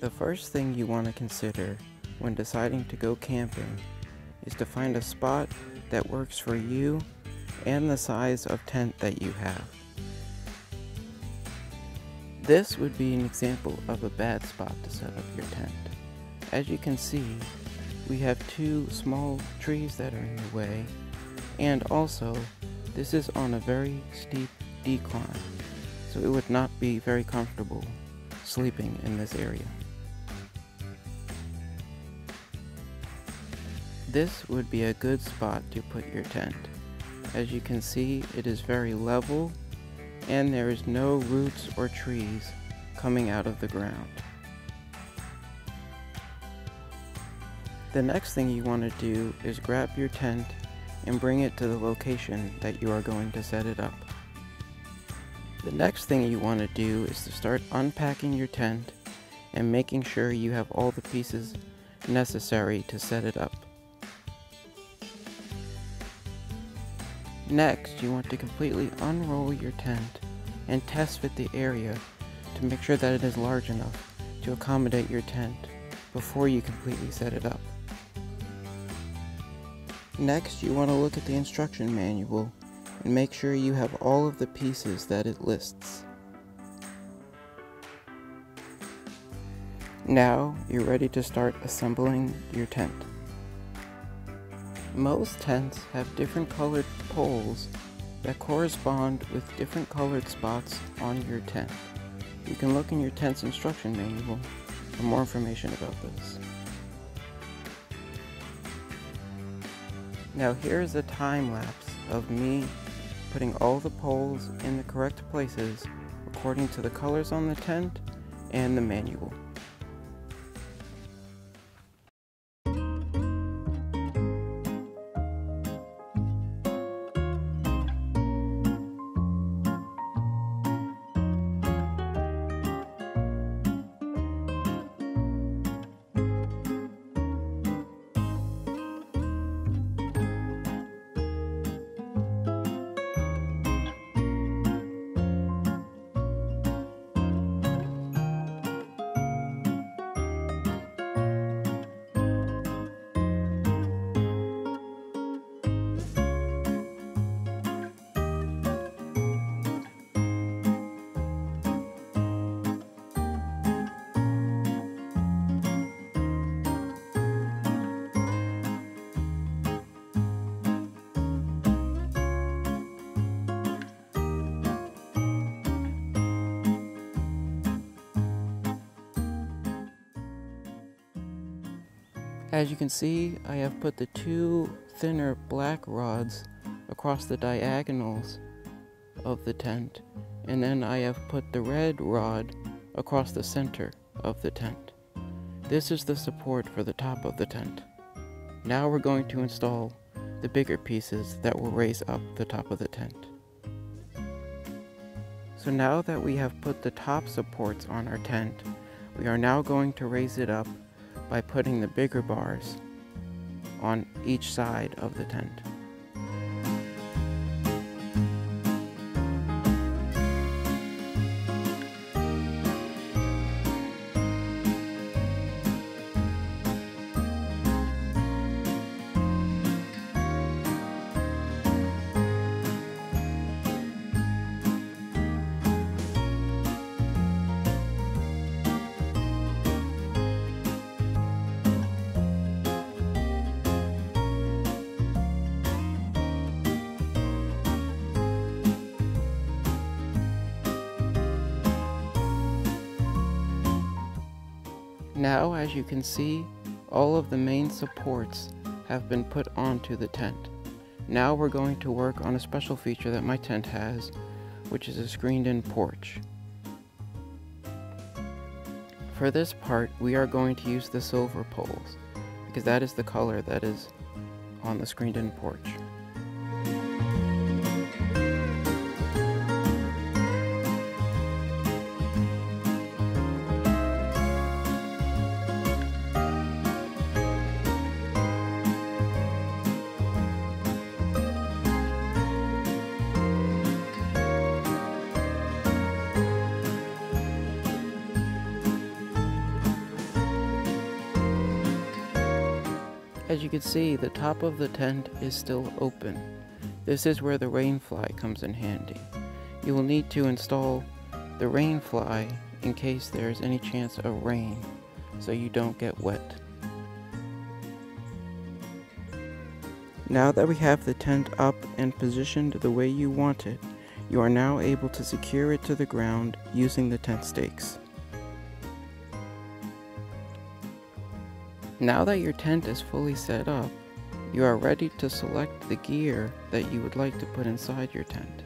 The first thing you want to consider when deciding to go camping is to find a spot that works for you and the size of tent that you have. This would be an example of a bad spot to set up your tent. As you can see, we have two small trees that are in the way, and also this is on a very steep decline, so it would not be very comfortable sleeping in this area. This would be a good spot to put your tent. As you can see, it is very level and there is no roots or trees coming out of the ground. The next thing you want to do is grab your tent and bring it to the location that you are going to set it up. The next thing you want to do is to start unpacking your tent and making sure you have all the pieces necessary to set it up. Next, you want to completely unroll your tent and test fit the area to make sure that it is large enough to accommodate your tent before you completely set it up. Next, you want to look at the instruction manual and make sure you have all of the pieces that it lists. Now, you're ready to start assembling your tent. Most tents have different colored poles that correspond with different colored spots on your tent. You can look in your tent's instruction manual for more information about this. Now here is a time lapse of me putting all the poles in the correct places according to the colors on the tent and the manual. As you can see, I have put the two thinner black rods across the diagonals of the tent, and then I have put the red rod across the center of the tent. This is the support for the top of the tent. Now we're going to install the bigger pieces that will raise up the top of the tent. So now that we have put the top supports on our tent, we are now going to raise it up by putting the bigger bars on each side of the tent. Now, as you can see, all of the main supports have been put onto the tent. Now we're going to work on a special feature that my tent has, which is a screened-in porch. For this part, we are going to use the silver poles, because that is the color that is on the screened-in porch. As you can see, the top of the tent is still open. This is where the rainfly comes in handy. You will need to install the rainfly in case there is any chance of rain, so you don't get wet. Now that we have the tent up and positioned the way you want it, you are now able to secure it to the ground using the tent stakes. Now that your tent is fully set up, you are ready to select the gear that you would like to put inside your tent.